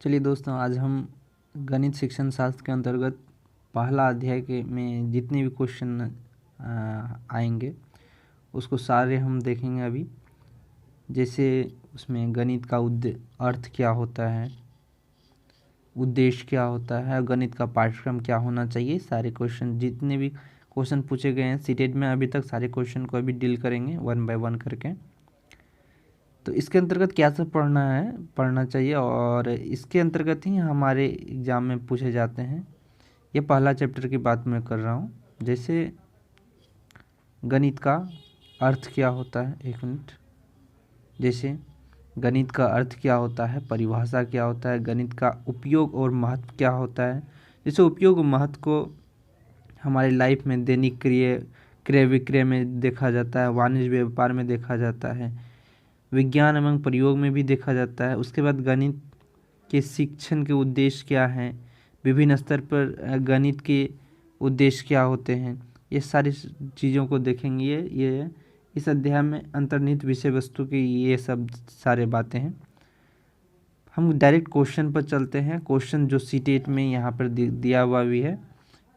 चलिए दोस्तों, आज हम गणित शिक्षण शास्त्र के अंतर्गत पहला अध्याय के में जितने भी क्वेश्चन आएंगे उसको सारे हम देखेंगे अभी। जैसे उसमें गणित का अर्थ क्या होता है, उद्देश्य क्या होता है, गणित का पाठ्यक्रम क्या होना चाहिए, सारे क्वेश्चन जितने भी क्वेश्चन पूछे गए हैं सीटेट में अभी तक सारे क्वेश्चन को अभी डील करेंगे वन बाय वन करके। तो इसके अंतर्गत क्या सब पढ़ना चाहिए और इसके अंतर्गत ही हमारे एग्ज़ाम में पूछे जाते हैं। ये पहला चैप्टर की बात मैं कर रहा हूँ। जैसे गणित का अर्थ क्या होता है, एक मिनट। जैसे गणित का अर्थ क्या होता है, परिभाषा क्या होता है, गणित का उपयोग और महत्व क्या होता है। जैसे उपयोग और महत्व को हमारे लाइफ में दैनिक क्रय विक्रय में देखा जाता है, वाणिज्य व्यापार में देखा जाता है, विज्ञान एवं प्रयोग में भी देखा जाता है। उसके बाद गणित के शिक्षण के उद्देश्य क्या हैं, विभिन्न स्तर पर गणित के उद्देश्य क्या होते हैं, ये सारी चीज़ों को देखेंगे। ये इस अध्याय में अंतर्निहित विषय वस्तु की ये सब सारे बातें हैं। हम डायरेक्ट क्वेश्चन पर चलते हैं। क्वेश्चन जो सीटेट में यहाँ पर दिया हुआ भी है,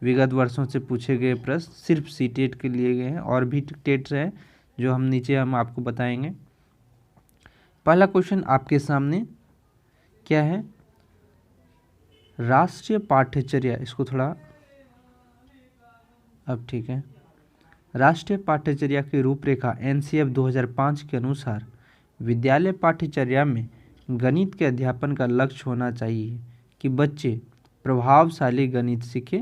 विगत वर्षों से पूछे गए प्रश्न सिर्फ सीटेट के लिए गए हैं, और भी टेट्स हैं जो हम आपको बताएंगे। पहला क्वेश्चन आपके सामने क्या है, राष्ट्रीय पाठ्यचर्या, इसको थोड़ा अब ठीक है। राष्ट्रीय पाठ्यचर्या की रूपरेखा एनसीएफ 2005 के अनुसार विद्यालय पाठ्यचर्या में गणित के अध्यापन का लक्ष्य होना चाहिए कि बच्चे प्रभावशाली गणित सीखें।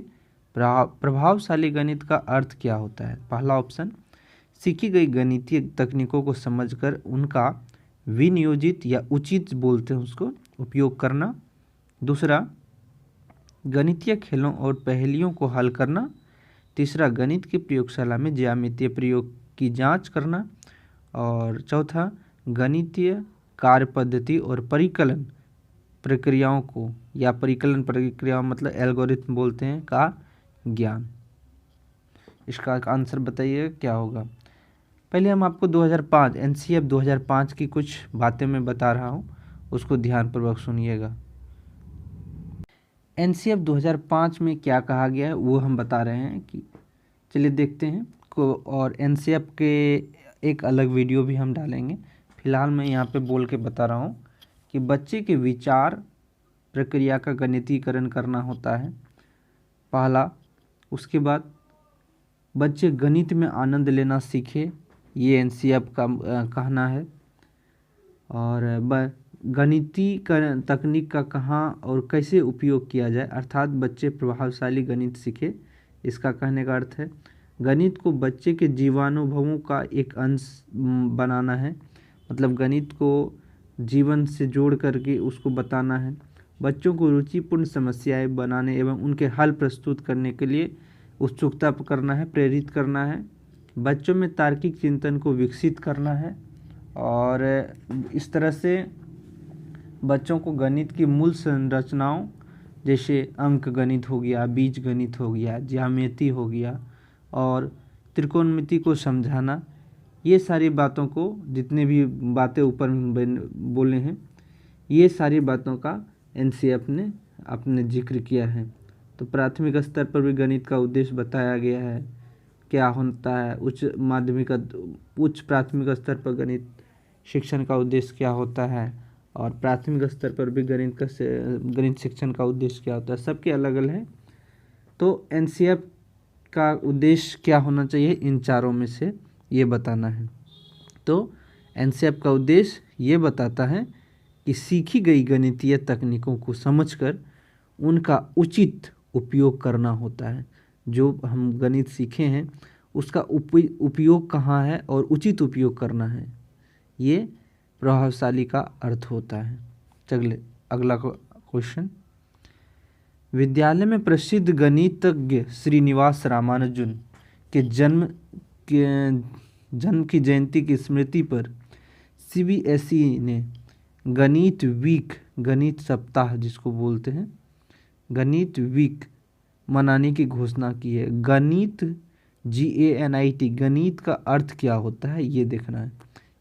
प्रभावशाली गणित का अर्थ क्या होता है? पहला ऑप्शन, सीखी गई गणितीय तकनीकों को समझकर उनका विनियोजित या उचित बोलते हैं उसको उपयोग करना। दूसरा, गणितीय खेलों और पहेलियों को हल करना। तीसरा, गणित की प्रयोगशाला में ज्यामितीय प्रयोग की जांच करना। और चौथा, गणितीय कार्य पद्धति और परिकलन प्रक्रियाओं को, या परिकलन प्रक्रियाओं मतलब एल्गोरिथम बोलते हैं, का ज्ञान। इसका आंसर बताइए क्या होगा। पहले हम आपको 2005 एनसीएफ 2005 की कुछ बातें मैं बता रहा हूँ, उसको ध्यानपूर्वक सुनिएगा। एनसीएफ 2005 में क्या कहा गया है वो हम बता रहे हैं कि चलिए देखते हैं को। और एनसीएफ के एक अलग वीडियो भी हम डालेंगे। फिलहाल मैं यहाँ पे बोल के बता रहा हूँ कि बच्चे के विचार प्रक्रिया का गणितीकरण करना होता है पहला। उसके बाद बच्चे गणित में आनंद लेना सीखे, ये एनसीएफ का कहना है। और गणितीय तकनीक का कहाँ और कैसे उपयोग किया जाए, अर्थात बच्चे प्रभावशाली गणित सीखे, इसका कहने का अर्थ है। गणित को बच्चे के जीवनानुभवों का एक अंश बनाना है, मतलब गणित को जीवन से जोड़ करके उसको बताना है। बच्चों को रुचिपूर्ण समस्याएं बनाने एवं उनके हल प्रस्तुत करने के लिए उत्सुकता करना है, प्रेरित करना है। बच्चों में तार्किक चिंतन को विकसित करना है। और इस तरह से बच्चों को गणित की मूल संरचनाओं, जैसे अंक गणित हो गया, बीज गणित हो गया, ज्यामिति हो गया और त्रिकोणमिति को समझाना, ये सारी बातों को, जितने भी बातें ऊपर बोले हैं, ये सारी बातों का एनसीएफ ने अपने जिक्र किया है। तो प्राथमिक स्तर पर भी गणित का उद्देश्य बताया गया है क्या होता है। उच्च प्राथमिक स्तर पर गणित शिक्षण का उद्देश्य क्या होता है, और प्राथमिक स्तर पर भी गणित शिक्षण का उद्देश्य क्या होता है, सबके अलग अलग है। तो एनसीएफ का उद्देश्य क्या होना चाहिए, इन चारों में से ये बताना है। तो एनसीएफ का उद्देश्य ये बताता है कि सीखी गई गणितीय तकनीकों को समझकर उनका उचित उपयोग करना होता है। जो हम गणित सीखे हैं उसका उपयोग कहाँ है और उचित उपयोग करना है, ये प्रभावशाली का अर्थ होता है। चलिए अगला क्वेश्चन, विद्यालय में प्रसिद्ध गणितज्ञ श्रीनिवास रामानुजन के जन्म की जयंती की स्मृति पर सीबीएसई ने गणित वीक, गणित सप्ताह जिसको बोलते हैं, गणित वीक मनाने की घोषणा की है। गणित GANIT, गणित का अर्थ क्या होता है ये देखना है।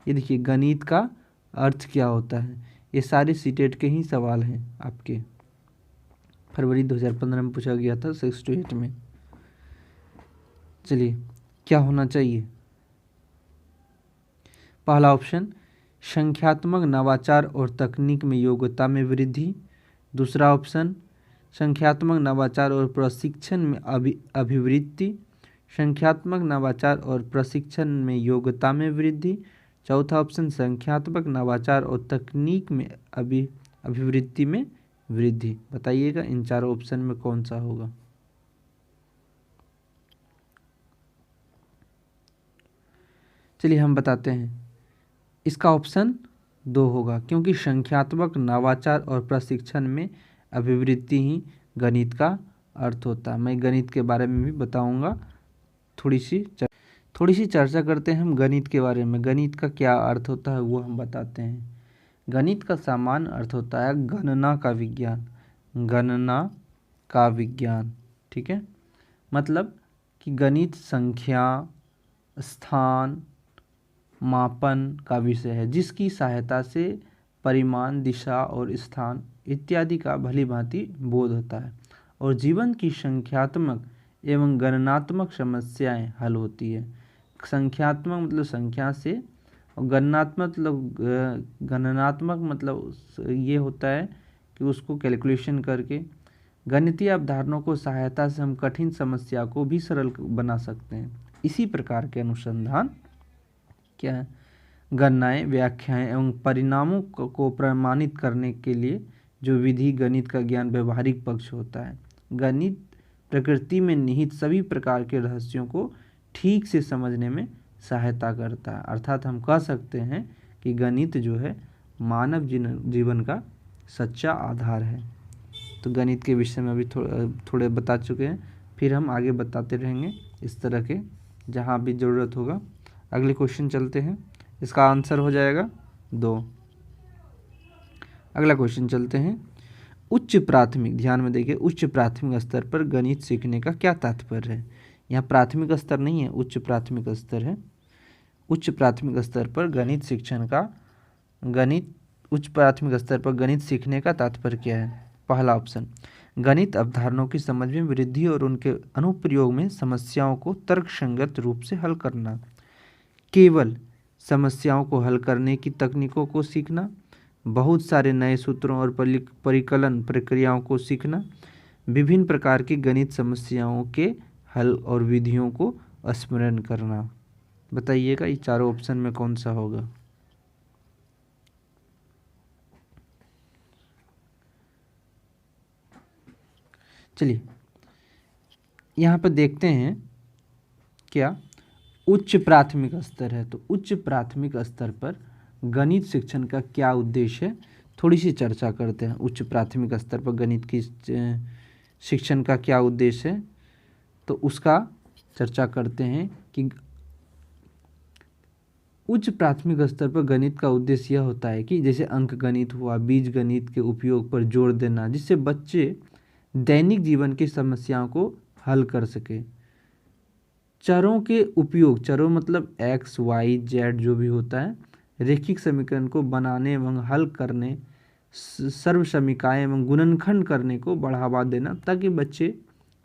ये देखिए, गणित का अर्थ क्या होता है, ये सारे सीटेट के ही सवाल हैं आपके। फरवरी 2015 में पूछा गया था 6 to 8 में। चलिए, क्या होना चाहिए? पहला ऑप्शन संख्यात्मक नवाचार और तकनीक में योग्यता में वृद्धि। दूसरा ऑप्शन संख्यात्मक नवाचार और प्रशिक्षण में अभिवृद्धि। संख्यात्मक नवाचार और प्रशिक्षण में योग्यता में वृद्धि। चौथा ऑप्शन संख्यात्मक नवाचार और तकनीक में अभिवृद्धि में वृद्धि। बताइएगा इन चारों ऑप्शन में कौन सा होगा? चलिए हम बताते हैं। इसका ऑप्शन 2 होगा, क्योंकि संख्यात्मक नवाचार और प्रशिक्षण में अभिवृद्धि ही गणित का अर्थ होता है। मैं गणित के बारे में भी बताऊंगा। थोड़ी सी चर्चा करते हैं हम गणित के बारे में। गणित का क्या अर्थ होता है वो हम बताते हैं। गणित का सामान्य अर्थ होता है गणना का विज्ञान। गणना का विज्ञान, ठीक है। मतलब कि गणित संख्या, स्थान, मापन का विषय है, जिसकी सहायता से परिमाण, दिशा और स्थान इत्यादि का भली भांति बोध होता है और जीवन की संख्यात्मक एवं गणनात्मक समस्याएं हल होती है। संख्यात्मक मतलब संख्या से, और गणनात्मक मतलब ये होता है कि उसको कैलकुलेशन करके गणितीय अवधारणाओं को सहायता से हम कठिन समस्या को भी सरल बना सकते हैं। इसी प्रकार के अनुसंधान क्या है? गणनाएं, व्याख्याएं एवं परिणामों को प्रमाणित करने के लिए जो विधि गणित का ज्ञान व्यवहारिक पक्ष होता है। गणित प्रकृति में निहित सभी प्रकार के रहस्यों को ठीक से समझने में सहायता करता है। अर्थात हम कह सकते हैं कि गणित जो है मानव जीवन का सच्चा आधार है। तो गणित के विषय में अभी थोड़े बता चुके हैं, फिर हम आगे बताते रहेंगे इस तरह के जहाँ भी ज़रूरत होगा। अगले क्वेश्चन चलते हैं। इसका आंसर हो जाएगा 2। अगला क्वेश्चन चलते हैं। उच्च प्राथमिक, ध्यान में देखिए, उच्च प्राथमिक स्तर पर गणित सीखने का क्या तात्पर्य है? यहाँ प्राथमिक स्तर नहीं है, उच्च प्राथमिक स्तर है। उच्च प्राथमिक स्तर पर उच्च प्राथमिक स्तर पर गणित सीखने का तात्पर्य क्या है? पहला ऑप्शन गणित अवधारणाओं की समझ में वृद्धि और उनके अनुप्रयोग में समस्याओं को तर्कसंगत रूप से हल करना। केवल समस्याओं को हल करने की तकनीकों को सीखना। बहुत सारे नए सूत्रों और परिकलन प्रक्रियाओं को सीखना। विभिन्न प्रकार की गणित समस्याओं के हल और विधियों को स्मरण करना। बताइएगा ये चारों ऑप्शन में कौन सा होगा? चलिए यहाँ पर देखते हैं। क्या उच्च प्राथमिक स्तर है, तो उच्च प्राथमिक स्तर पर गणित शिक्षण का क्या उद्देश्य है, थोड़ी सी चर्चा करते हैं। उच्च प्राथमिक स्तर पर गणित की शिक्षण का क्या उद्देश्य है, तो उसका चर्चा करते हैं कि उच्च प्राथमिक स्तर पर गणित का उद्देश्य यह होता है कि जैसे अंक गणित हुआ, बीज गणित के उपयोग पर जोर देना, जिससे बच्चे दैनिक जीवन की समस्याओं को हल कर सके। चरों के उपयोग, चरों मतलब x, y, z जो भी होता है, रैखिक समीकरण को बनाने एवं हल करने, सर्वसमीकाएं एवं गुणनखंड करने को बढ़ावा देना, ताकि बच्चे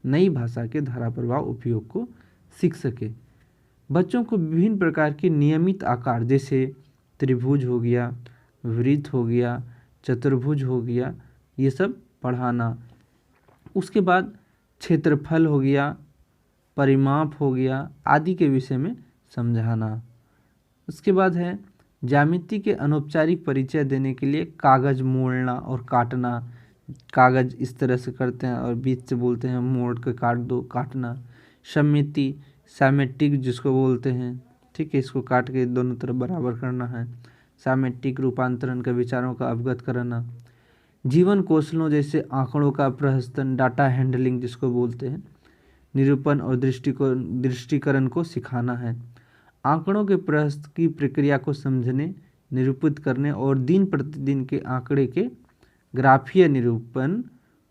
नई भाषा के धारा प्रवाह उपयोग को सीख सके। बच्चों को विभिन्न प्रकार के नियमित आकार जैसे त्रिभुज हो गया, वृत्त हो गया, चतुर्भुज हो गया, ये सब पढ़ाना। उसके बाद क्षेत्रफल हो गया, परिमाप हो गया आदि के विषय में समझाना। उसके बाद है ज्यामिति के अनौपचारिक परिचय देने के लिए कागज मोड़ना और काटना। कागज इस तरह से करते हैं और बीच से बोलते हैं मोड़ के काट दो, काटना। सममिति, सामेट्रिक जिसको बोलते हैं, ठीक है, इसको काट के दोनों तरफ बराबर करना है। सामेट्रिक रूपांतरण के विचारों का अवगत कराना। जीवन कौशलों जैसे आंकड़ों का प्रहसन, डाटा हैंडलिंग जिसको बोलते हैं, निरूपण और दृष्टिकरण को सिखाना है। आंकड़ों के प्रहसन की प्रक्रिया को समझने, निरूपित करने और दिन प्रतिदिन के आंकड़े के ग्राफीय निरूपण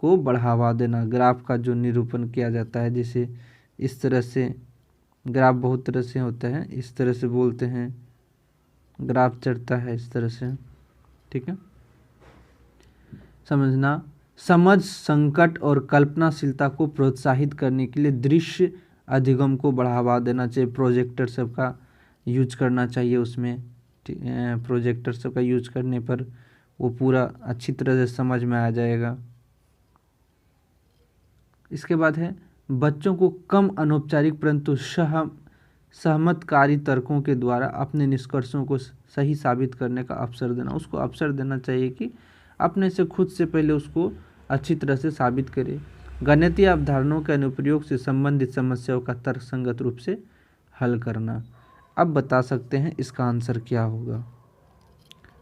को बढ़ावा देना। ग्राफ का जो निरूपण किया जाता है, जैसे इस तरह से ग्राफ बहुत तरह से होता है, इस तरह से बोलते हैं, ग्राफ चढ़ता है इस तरह से, ठीक है। समझना, समझ, संकट और कल्पनाशीलता को प्रोत्साहित करने के लिए दृश्य अधिगम को बढ़ावा देना चाहिए। प्रोजेक्टर सब का यूज करना चाहिए उसमें। प्रोजेक्टर सब का यूज करने पर वो पूरा अच्छी तरह से समझ में आ जाएगा। इसके बाद है बच्चों को कम अनौपचारिक परंतु सहमतकारी तर्कों के द्वारा अपने निष्कर्षों को सही साबित करने का अवसर देना। उसको अवसर देना चाहिए कि अपने से खुद से पहले उसको अच्छी तरह से साबित करे। गणितीय अवधारणाओं के अनुप्रयोग से संबंधित समस्याओं का तर्कसंगत रूप से हल करना। अब बता सकते हैं इसका आंसर क्या होगा।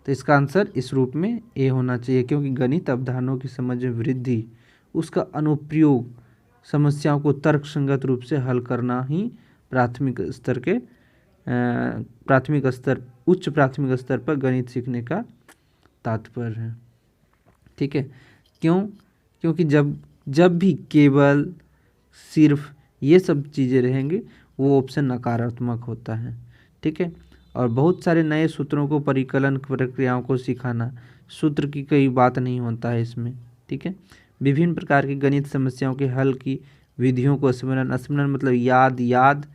तो इसका आंसर इस रूप में ए होना चाहिए, क्योंकि गणित अवधारणाओं की समझ में वृद्धि, उसका अनुप्रयोग, समस्याओं को तर्कसंगत रूप से हल करना ही उच्च प्राथमिक स्तर पर गणित सीखने का तात्पर्य है। ठीक है, क्योंकि जब भी केवल सिर्फ ये सब चीज़ें रहेंगी वो ऑप्शन नकारात्मक होता है। ठीक है, और बहुत सारे नए सूत्रों को, परिकलन प्रक्रियाओं को सिखाना, सूत्र की कोई बात नहीं होता है इसमें। ठीक है, विभिन्न प्रकार की गणित समस्याओं के हल की विधियों को स्मरण मतलब याद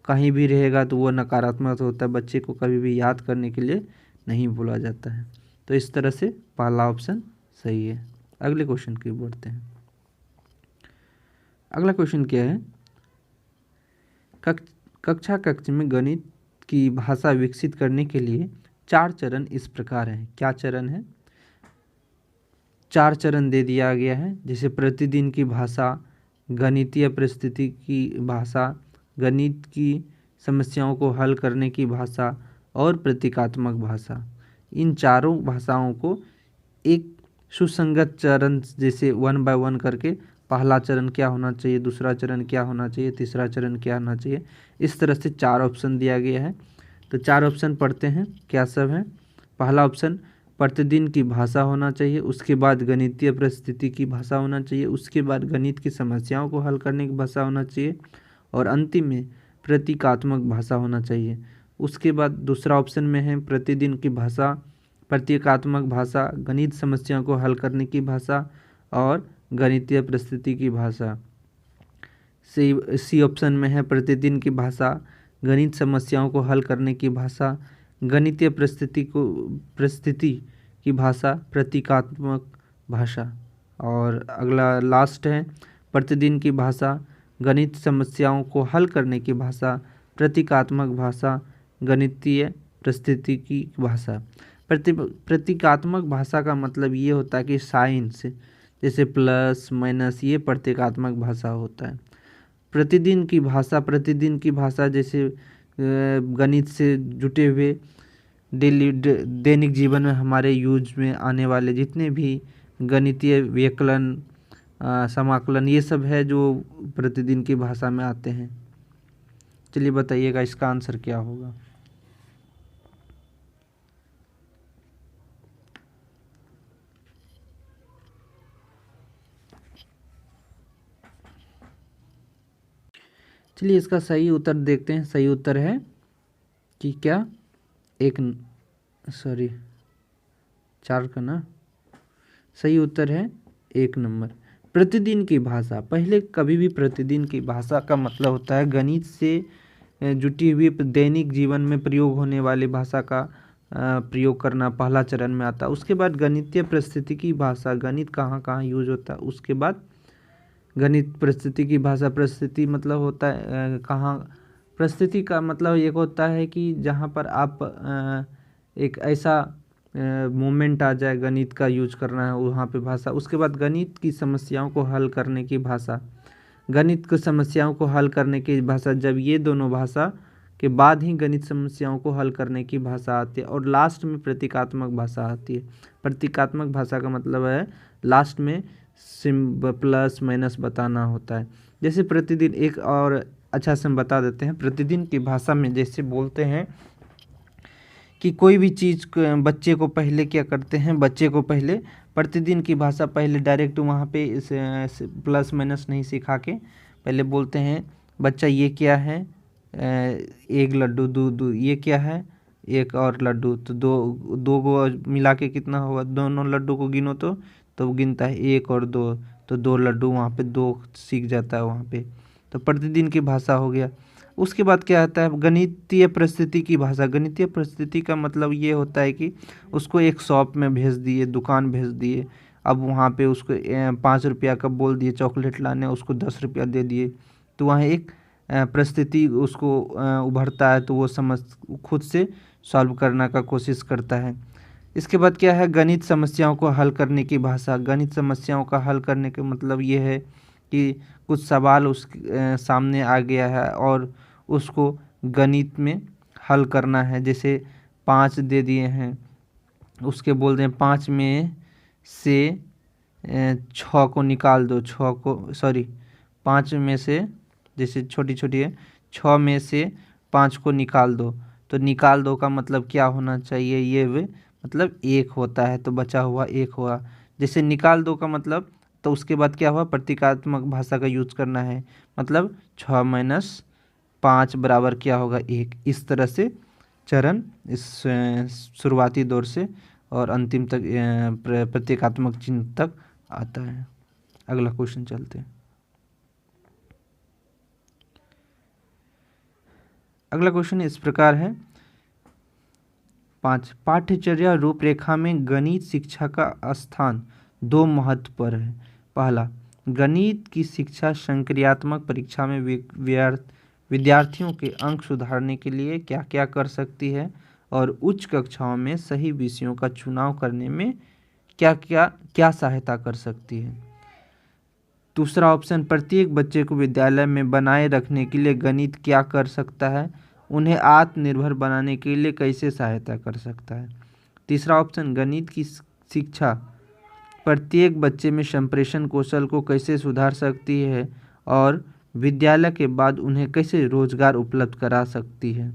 कहीं भी रहेगा तो वो नकारात्मक होता है। बच्चे को कभी भी याद करने के लिए नहीं बोला जाता है। तो इस तरह से पहला ऑप्शन सही है। अगले क्वेश्चन की बढ़ते हैं। अगला क्वेश्चन क्या है, कक्षा में गणित की भाषा विकसित करने के लिए 4 चरण इस प्रकार हैं। क्या चरण है? 4 चरण दे दिया गया है, जैसे प्रतिदिन की भाषा, गणितीय परिस्थिति की भाषा, गणित की समस्याओं को हल करने की भाषा और प्रतीकात्मक भाषा। इन चारों भाषाओं को एक सुसंगत चरण, जैसे 1 बाय 1 करके पहला चरण क्या होना चाहिए, दूसरा चरण क्या होना चाहिए, तीसरा चरण क्या होना चाहिए, इस तरह से 4 ऑप्शन दिया गया है। तो 4 ऑप्शन पढ़ते हैं क्या सब है। पहला ऑप्शन प्रतिदिन की भाषा होना चाहिए, उसके बाद गणितीय परिस्थिति की भाषा होना चाहिए, उसके बाद गणित की समस्याओं को हल करने की भाषा होना चाहिए और अंतिम में प्रतीकात्मक भाषा होना चाहिए। उसके बाद दूसरा ऑप्शन में है प्रतिदिन की भाषा, प्रतीकात्मक भाषा, गणित समस्याओं को हल करने की भाषा और गणितीय परिस्थिति की भाषा। सी ऑप्शन में है प्रतिदिन की भाषा, गणित समस्याओं को हल करने की भाषा, गणितीय परिस्थिति की भाषा, प्रतीकात्मक भाषा। और अगला लास्ट है प्रतिदिन की भाषा, गणित समस्याओं को हल करने की भाषा, प्रतीकात्मक भाषा, गणितीय परिस्थिति की भाषा। प्रतीकात्मक भाषा का मतलब ये होता है कि साइन से, जैसे प्लस माइनस, ये प्रतीकात्मक भाषा होता है। प्रतिदिन की भाषा जैसे गणित से जुटे हुए दैनिक जीवन में हमारे यूज में आने वाले जितने भी गणितीय व्यकलन, समाकलन, ये सब है जो प्रतिदिन की भाषा में आते हैं। चलिए बताइएगा इसका आंसर क्या होगा। चलिए इसका सही उत्तर देखते हैं। सही उत्तर है कि क्या 4 का ना, सही उत्तर है 1 नंबर। प्रतिदिन की भाषा, पहले कभी भी प्रतिदिन की भाषा का मतलब होता है गणित से जुटी हुई दैनिक जीवन में प्रयोग होने वाली भाषा का प्रयोग करना पहला चरण में आता है। उसके बाद गणितीय परिस्थिति की भाषा, गणित कहाँ कहाँ यूज होता है, उसके बाद गणित परिस्थिति की भाषा। परिस्थिति मतलब होता है कहाँ, परिस्थिति का मतलब एक होता है कि जहाँ पर आप एक ऐसा मोमेंट आ जाए, गणित का यूज करना है वहाँ पे भाषा। उसके बाद गणित की समस्याओं को हल करने की भाषा, गणित की समस्याओं को हल करने की भाषा। जब ये दोनों भाषा के बाद ही गणित समस्याओं को हल करने की भाषा आती है और लास्ट में प्रतीकात्मक भाषा आती है। प्रतीकात्मक भाषा का मतलब है लास्ट में प्लस माइनस बताना होता है। जैसे प्रतिदिन, एक और अच्छा से हम बता देते हैं। प्रतिदिन की भाषा में जैसे बोलते हैं कि कोई भी चीज़ बच्चे को पहले क्या करते हैं, बच्चे को पहले प्रतिदिन की भाषा पहले डायरेक्ट वहाँ पे प्लस माइनस नहीं सिखा के पहले बोलते हैं बच्चा ये क्या है, 1 लड्डू, दो ये क्या है, 1 और लड्डू, तो दो को मिला के कितना होगा, दोनों लड्डू को गिनो तो तो वो गिनता है 1 और 2, तो 2 लड्डू, वहाँ पे 2 सीख जाता है वहाँ पे। तो प्रतिदिन की भाषा हो गया। उसके बाद क्या आता है, गणितीय परिस्थिति की भाषा। गणितीय परिस्थिति का मतलब ये होता है कि उसको एक शॉप में भेज दिए, दुकान भेज दिए, अब वहाँ पे उसको 5 रुपया का बोल दिए चॉकलेट लाने, उसको 10 रुपया दे दिए, तो वहाँ एक परिस्थिति उसको उभरता है, तो वो समझ खुद से सॉल्व करने का कोशिश करता है। इसके बाद क्या है, गणित समस्याओं को हल करने की भाषा। गणित समस्याओं का हल करने का मतलब ये है कि कुछ सवाल उस सामने आ गया है और उसको गणित में हल करना है। जैसे 5 दे दिए हैं, उसके बोल रहे हैं 5 में से 6 को निकाल दो, 6 को सॉरी 5 में से, जैसे छोटी छोटी है, 6 में से 5 को निकाल दो, तो निकाल दो का मतलब क्या होना चाहिए, ये वे मतलब 1 होता है, तो बचा हुआ 1 हुआ। जैसे निकाल दो का मतलब, तो उसके बाद क्या हुआ, प्रतीकात्मक भाषा का यूज करना है, मतलब 6 माइनस 5 बराबर क्या होगा, 1। इस तरह से चरण इस शुरुआती दौर से और अंतिम तक प्रतीकात्मक चिन्ह तक आता है। अगला क्वेश्चन चलते हैं। अगला क्वेश्चन इस प्रकार है 5, पाठ्यचर्या रूपरेखा में गणित शिक्षा का स्थान 2 महत्व पर है। पहला, गणित की शिक्षा संक्रियात्मक परीक्षा में विद्यार्थियों के अंक सुधारने के लिए क्या क्या कर सकती है और उच्च कक्षाओं में सही विषयों का चुनाव करने में क्या सहायता कर सकती है। दूसरा ऑप्शन, प्रत्येक बच्चे को विद्यालय में बनाए रखने के लिए गणित क्या कर सकता है, उन्हें आत्मनिर्भर बनाने के लिए कैसे सहायता कर सकता है। तीसरा ऑप्शन, गणित की शिक्षा प्रत्येक बच्चे में संप्रेषण कौशल को कैसे सुधार सकती है और विद्यालय के बाद उन्हें कैसे रोजगार उपलब्ध करा सकती है।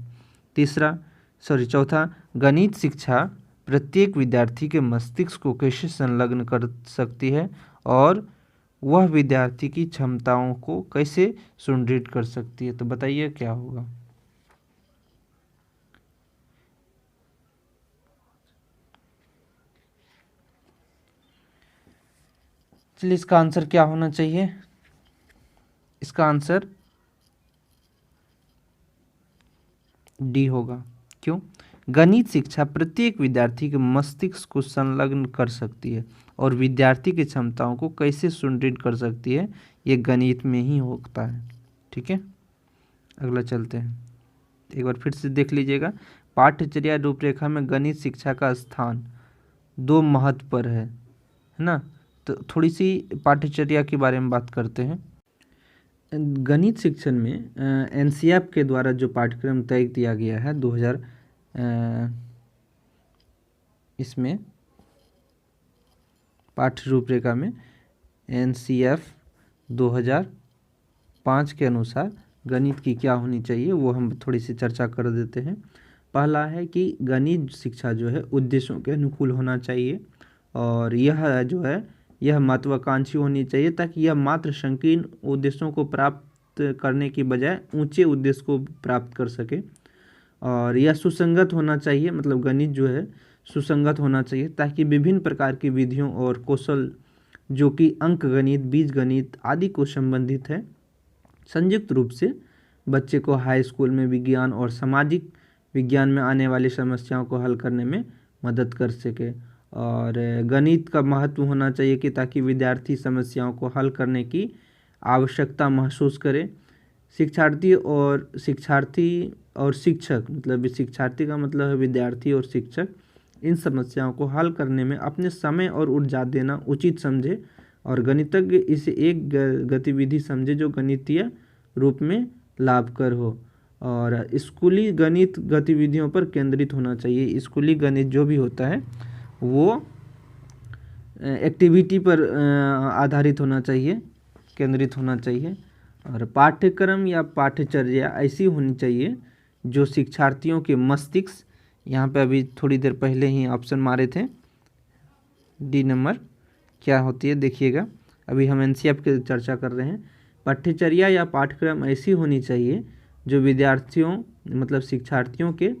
चौथा, गणित शिक्षा प्रत्येक विद्यार्थी के मस्तिष्क को कैसे संलग्न कर सकती है और वह विद्यार्थी की क्षमताओं को कैसे सुदृढ़ कर सकती है। तो बताइए क्या होगा। चलिए, इसका आंसर क्या होना चाहिए, इसका आंसर डी होगा। क्यों? गणित शिक्षा प्रत्येक विद्यार्थी के मस्तिष्क को संलग्न कर सकती है और विद्यार्थी की क्षमताओं को कैसे सुदृढ़ कर सकती है, ये गणित में ही होता है। ठीक है, अगला चलते हैं। एक बार फिर से देख लीजिएगा, पाठ्यचर्या रूपरेखा में गणित शिक्षा का स्थान 2 महत्व पर है ना। तो थोड़ी सी पाठ्यचर्या के बारे में बात करते हैं। गणित शिक्षण में एनसीईआरटी के द्वारा जो पाठ्यक्रम तय किया गया है 2000 इसमें पाठ्य रूपरेखा में एनसीईआरटी 2005 के अनुसार गणित की क्या होनी चाहिए, वो हम थोड़ी सी चर्चा कर देते हैं। पहला है कि गणित शिक्षा जो है उद्देश्यों के अनुकूल होना चाहिए और यह जो है यह महत्वाकांक्षी होनी चाहिए, ताकि यह मात्र संकीर्ण उद्देश्यों को प्राप्त करने की बजाय ऊंचे उद्देश्य को प्राप्त कर सके। और यह सुसंगत होना चाहिए, मतलब गणित जो है सुसंगत होना चाहिए, ताकि विभिन्न प्रकार की विधियों और कौशल जो कि अंक गणित, बीज गणित आदि को संबंधित है, संयुक्त रूप से बच्चे को हाई स्कूल में विज्ञान और सामाजिक विज्ञान में आने वाली समस्याओं को हल करने में मदद कर सके। और गणित का महत्व होना चाहिए कि ताकि विद्यार्थी समस्याओं को हल करने की आवश्यकता महसूस करे। शिक्षार्थी और शिक्षक, मतलब शिक्षार्थी का मतलब है विद्यार्थी और शिक्षक, इन समस्याओं को हल करने में अपने समय और ऊर्जा देना उचित समझे और गणितज्ञ इसे एक गतिविधि समझे जो गणितीय रूप में लाभकर हो। और स्कूली गणित गतिविधियों पर केंद्रित होना चाहिए। स्कूली गणित जो भी होता है वो एक्टिविटी पर आधारित होना चाहिए, केंद्रित होना चाहिए। और पाठ्यक्रम या पाठ्यचर्या ऐसी होनी चाहिए जो शिक्षार्थियों के मस्तिष्क, यहाँ पे अभी थोड़ी देर पहले ही ऑप्शन मारे थे, डी नंबर क्या होती है देखिएगा, अभी हम एनसीईआरटी की चर्चा कर रहे हैं। पाठ्यचर्या या पाठ्यक्रम ऐसी होनी चाहिए जो विद्यार्थियों मतलब शिक्षार्थियों के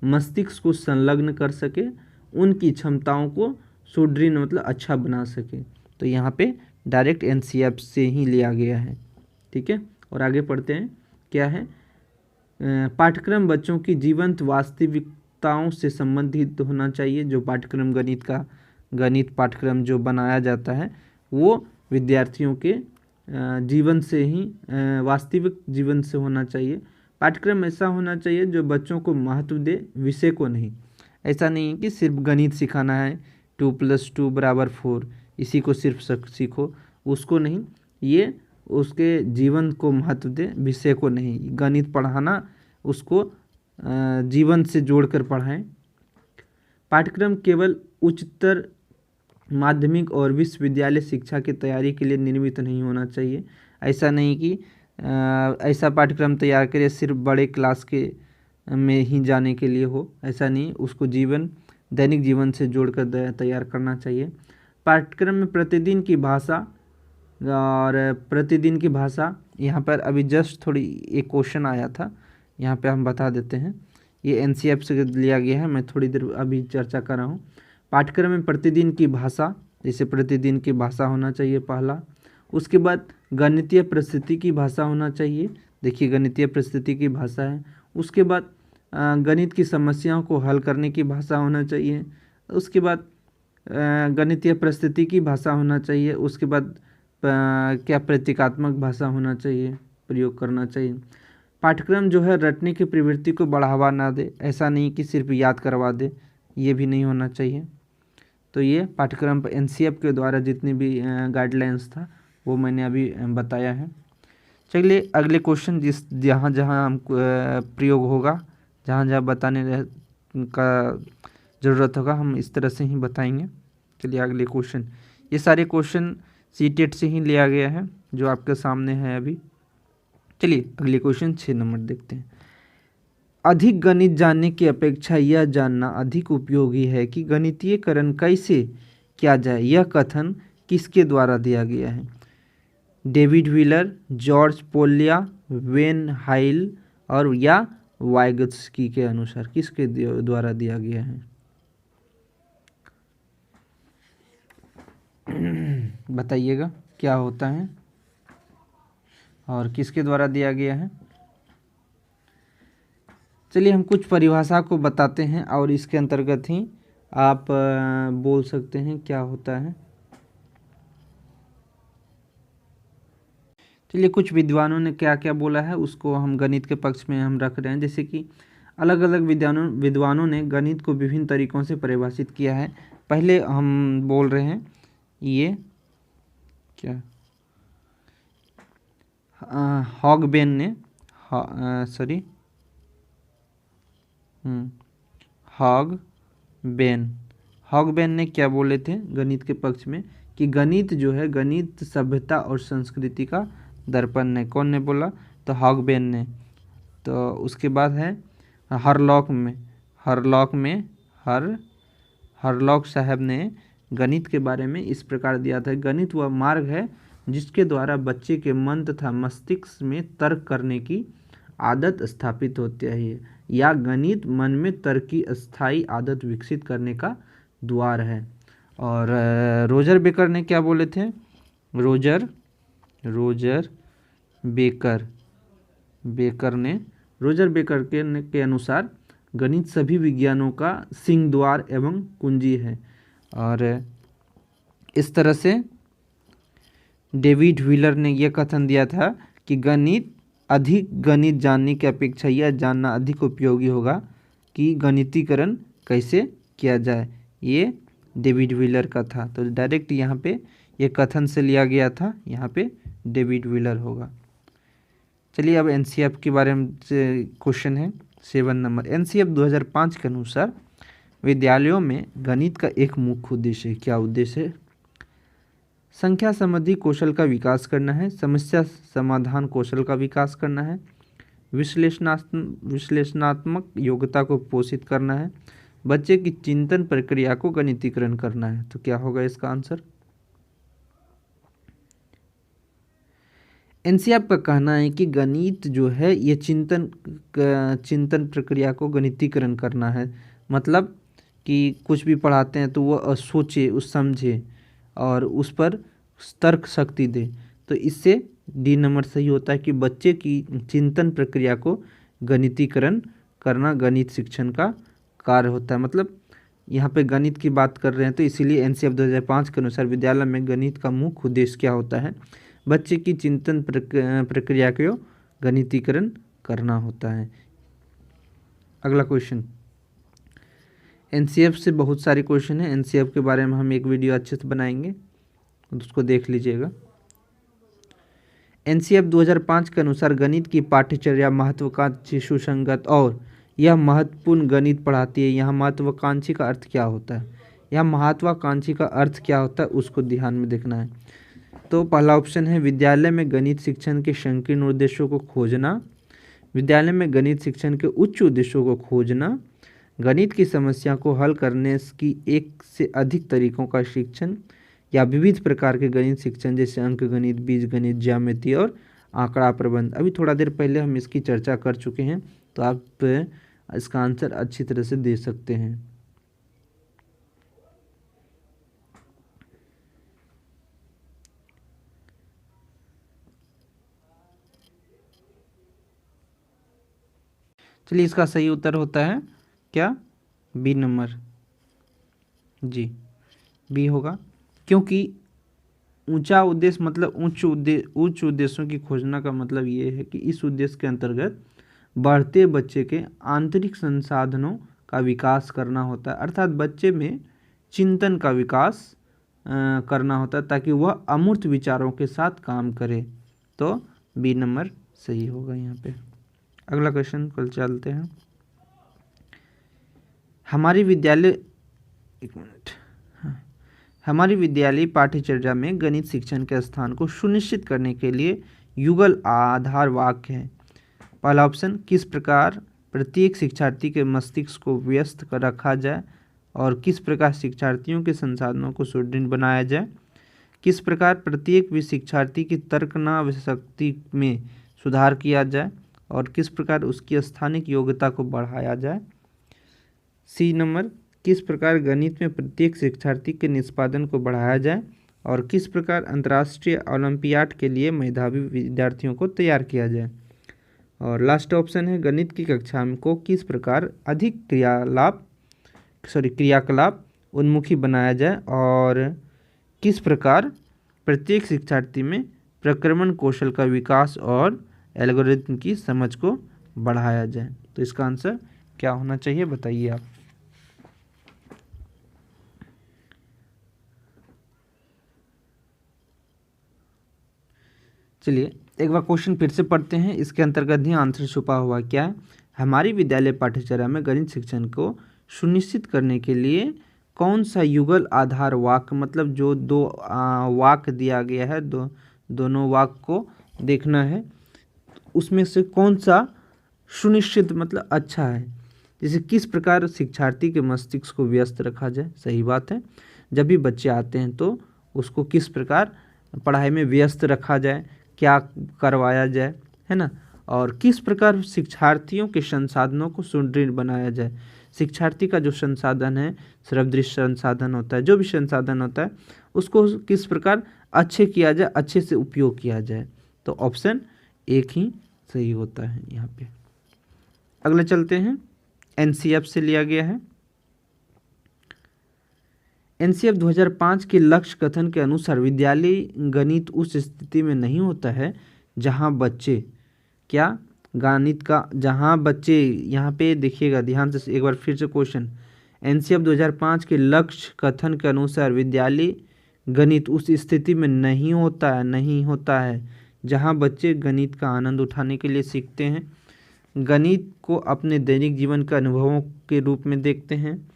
मस्तिष्क को संलग्न कर सके, उनकी क्षमताओं को सुदृढ़ मतलब अच्छा बना सके। तो यहाँ पे डायरेक्ट एनसीईआरटी से ही लिया गया है। ठीक है, और आगे पढ़ते हैं क्या है। पाठ्यक्रम बच्चों की जीवंत वास्तविकताओं से संबंधित होना चाहिए। जो पाठ्यक्रम गणित पाठ्यक्रम जो बनाया जाता है वो विद्यार्थियों के जीवन से ही वास्तविक जीवन से होना चाहिए। पाठ्यक्रम ऐसा होना चाहिए जो बच्चों को महत्व दे, विषय को नहीं। ऐसा नहीं है कि सिर्फ गणित सिखाना है, 2+2=4 इसी को सिर्फ सीखो, उसको नहीं। ये उसके जीवन को महत्व दे, विषय को नहीं। गणित पढ़ाना उसको जीवन से जोड़कर पढ़ाएं। पाठ्यक्रम केवल उच्चतर माध्यमिक और विश्वविद्यालय शिक्षा की तैयारी के लिए निर्मित नहीं होना चाहिए। ऐसा नहीं कि ऐसा पाठ्यक्रम तैयार करें सिर्फ बड़े क्लास के में ही जाने के लिए हो, ऐसा नहीं। उसको दैनिक जीवन से जोड़कर तैयार करना चाहिए। पाठ्यक्रम में प्रतिदिन की भाषा यहाँ पर अभी जस्ट थोड़ी एक क्वेश्चन आया था, यहाँ पे हम बता देते हैं। ये एनसीईआरटी से लिया गया है, मैं थोड़ी देर अभी चर्चा कर रहा हूँ। पाठ्यक्रम में प्रतिदिन की भाषा, जैसे प्रतिदिन की भाषा होना चाहिए पहला। उसके बाद गणितीय परिस्थिति की भाषा होना चाहिए। देखिए गणितीय परिस्थिति की भाषा है। उसके बाद गणित की समस्याओं को हल करने की भाषा होना चाहिए। उसके बाद गणितीय परिस्थिति की भाषा होना चाहिए। उसके बाद क्या प्रतीकात्मक भाषा होना चाहिए, प्रयोग करना चाहिए। पाठ्यक्रम जो है रटने की प्रवृत्ति को बढ़ावा ना दे, ऐसा नहीं कि सिर्फ याद करवा दे, ये भी नहीं होना चाहिए। तो ये पाठ्यक्रम पर एनसीईआरटी के द्वारा जितनी भी गाइडलाइंस था वो मैंने अभी बताया है। चलिए अगले क्वेश्चन जहाँ जहाँ हम प्रयोग होगा, जहाँ जहाँ बताने का ज़रूरत होगा हम इस तरह से ही बताएंगे। चलिए अगले क्वेश्चन, ये सारे क्वेश्चन सीटेट से ही लिया गया है जो आपके सामने है अभी। चलिए अगले क्वेश्चन 6 नंबर देखते हैं। अधिक गणित जानने की अपेक्षा यह जानना अधिक उपयोगी है कि गणितीयकरण कैसे किया जाए। यह कथन किसके द्वारा दिया गया है? डेविड व्हीलर, जॉर्ज पोल्या, वेन हाइल और या वाइगत्स्की के अनुसार किसके द्वारा दिया गया है? बताइएगा क्या होता है और किसके द्वारा दिया गया है। चलिए हम कुछ परिभाषा को बताते हैं और इसके अंतर्गत ही आप बोल सकते हैं क्या होता है। चलिए कुछ विद्वानों ने क्या क्या बोला है उसको हम गणित के पक्ष में हम रख रहे हैं। जैसे कि अलग अलग विद्वानों ने गणित को विभिन्न तरीकों से परिभाषित किया है। पहले हम बोल रहे हैं ये क्या हॉगबेन ने क्या बोले थे गणित के पक्ष में कि गणित जो है, गणित सभ्यता और संस्कृति का दर्पण है। कौन ने बोला? तो हॉगबेन ने। तो उसके बाद है हरलॉक साहब ने गणित के बारे में इस प्रकार दिया था। गणित वह मार्ग है जिसके द्वारा बच्चे के मन तथा मस्तिष्क में तर्क करने की आदत स्थापित होती है, या गणित मन में तर्क की अस्थायी आदत विकसित करने का द्वार है। और रोजर बेकर ने क्या बोले थे? रोजर बेकर के अनुसार गणित सभी विज्ञानों का सिंह द्वार एवं कुंजी है। और इस तरह से डेविड व्हीलर ने यह कथन दिया था कि अधिक गणित जानने की अपेक्षा यह जानना अधिक उपयोगी होगा कि गणितीकरण कैसे किया जाए। ये डेविड व्हीलर का था। तो डायरेक्ट यहाँ पे ये कथन से लिया गया था, यहाँ पे डेविड व्हीलर होगा। चलिए अब एनसीईआरटी के बारे में क्वेश्चन है 7 नंबर। एनसीईआरटी 2005 के अनुसार विद्यालयों में गणित का एक मुख्य उद्देश्य है। क्या उद्देश्य है? संख्या संबंधी कौशल का विकास करना है, समस्या समाधान कौशल का विकास करना है, विश्लेषणात्मक योग्यता को पोषित करना है, बच्चे की चिंतन प्रक्रिया को गणितीकरण करना है। तो क्या होगा इसका आंसर? एनसीईआरटी का कहना है कि गणित जो है ये चिंतन प्रक्रिया को गणितीकरण करना है। मतलब कि कुछ भी पढ़ाते हैं तो वो सोचे, उस समझे और उस पर तर्क शक्ति दे। तो इससे डी नंबर सही होता है कि बच्चे की चिंतन प्रक्रिया को गणितीकरण करना गणित शिक्षण का कार्य होता है। मतलब यहाँ पे गणित की बात कर रहे हैं तो इसीलिए एनसीएफ 2005 के अनुसार विद्यालय में गणित का मुख्य उद्देश्य क्या होता है, बच्चे की चिंतन प्रक्रिया को गणितीकरण करना होता है। अगला क्वेश्चन, एनसीएफ से बहुत सारे क्वेश्चन हैं, एनसीएफ के बारे में हम एक वीडियो अच्छे से बनाएंगे, उसको देख लीजिएगा। एनसीएफ 2005 के अनुसार गणित की पाठ्यचर्या महत्वाकांक्षी, सुसंगत और यह महत्वपूर्ण गणित पढ़ाती है। यहाँ महत्वाकांक्षी का अर्थ क्या होता है, यह महत्वाकांक्षी का अर्थ क्या होता है उसको ध्यान में देखना है। तो पहला ऑप्शन है विद्यालय में गणित शिक्षण के संकीर्ण उद्देश्यों को खोजना, विद्यालय में गणित शिक्षण के उच्च उद्देश्यों को खोजना, गणित की समस्या को हल करने की एक से अधिक तरीकों का शिक्षण, या विविध प्रकार के गणित शिक्षण जैसे अंक गणित, बीज गणित, ज्यामिति और आंकड़ा प्रबंध। अभी थोड़ा देर पहले हम इसकी चर्चा कर चुके हैं, तो आप इसका आंसर अच्छी तरह से दे सकते हैं। चलिए, इसका सही उत्तर होता है क्या, बी नंबर, जी बी होगा, क्योंकि ऊंचा उद्देश्य मतलब उच्च उद्देश्यों की खोजना का मतलब ये है कि इस उद्देश्य के अंतर्गत बढ़ते बच्चे के आंतरिक संसाधनों का विकास करना होता है, अर्थात बच्चे में चिंतन का विकास करना होता है ताकि वह अमूर्त विचारों के साथ काम करे। तो बी नंबर सही होगा यहाँ पे। अगला क्वेश्चन कल चलते हैं। हमारी विद्यालय पाठ्यचर्या में गणित शिक्षण के स्थान को सुनिश्चित करने के लिए युगल आधार वाक्य है। पहला ऑप्शन, किस प्रकार प्रत्येक शिक्षार्थी के मस्तिष्क को व्यस्त कर रखा जाए और किस प्रकार शिक्षार्थियों के संसाधनों को सुदृढ़ बनाया जाए, किस प्रकार प्रत्येक भी शिक्षार्थी की तर्कना शक्ति में सुधार किया जाए और किस प्रकार उसकी स्थानिक योग्यता को बढ़ाया जाए। सी नंबर, किस प्रकार गणित में प्रत्येक शिक्षार्थी के निष्पादन को बढ़ाया जाए और किस प्रकार अंतर्राष्ट्रीय ओलंपियाड के लिए मेधावी विद्यार्थियों को तैयार किया जाए। और लास्ट ऑप्शन है, गणित की कक्षा को किस प्रकार अधिक क्रियाकलाप उन्मुखी बनाया जाए और किस प्रकार प्रत्येक शिक्षार्थी में प्रक्रमण कौशल का विकास और एल्गोरिथम की समझ को बढ़ाया जाए। तो इसका आंसर क्या होना चाहिए, बताइए आप। चलिए एक बार क्वेश्चन फिर से पढ़ते हैं, इसके अंतर्गत ही आंसर छुपा हुआ क्या है। हमारी विद्यालय पाठ्यचर्या में गणित शिक्षण को सुनिश्चित करने के लिए कौन सा युगल आधार वाक्य, मतलब जो दो वाक्य दिया गया है, दोनों वाक्य को देखना है, उसमें से कौन सा सुनिश्चित मतलब अच्छा है। जैसे किस प्रकार शिक्षार्थी के मस्तिष्क को व्यस्त रखा जाए, सही बात है, जब भी बच्चे आते हैं तो उसको किस प्रकार पढ़ाई में व्यस्त रखा जाए, क्या करवाया जाए, है ना। और किस प्रकार शिक्षार्थियों के संसाधनों को सुदृढ़ बनाया जाए। शिक्षार्थी का जो संसाधन है, सर्वदृश्य संसाधन होता है, जो भी संसाधन होता है उसको किस प्रकार अच्छे किया जाए, अच्छे से उपयोग किया जाए। तो ऑप्शन एक ही सही होता है यहाँ पे। अगले चलते हैं, एनसीएफ से लिया गया है। एनसीएफ 2005 के लक्ष्य कथन के अनुसार विद्यालय गणित उस स्थिति में नहीं होता है जहां बच्चे यहाँ पे देखिएगा ध्यान से एक बार फिर से क्वेश्चन। एनसीएफ 2005 के लक्ष्य कथन के अनुसार विद्यालय गणित उस स्थिति में नहीं होता है जहां बच्चे गणित का आनंद उठाने के लिए सीखते हैं, गणित को अपने दैनिक जीवन के अनुभवों के रूप में देखते हैं,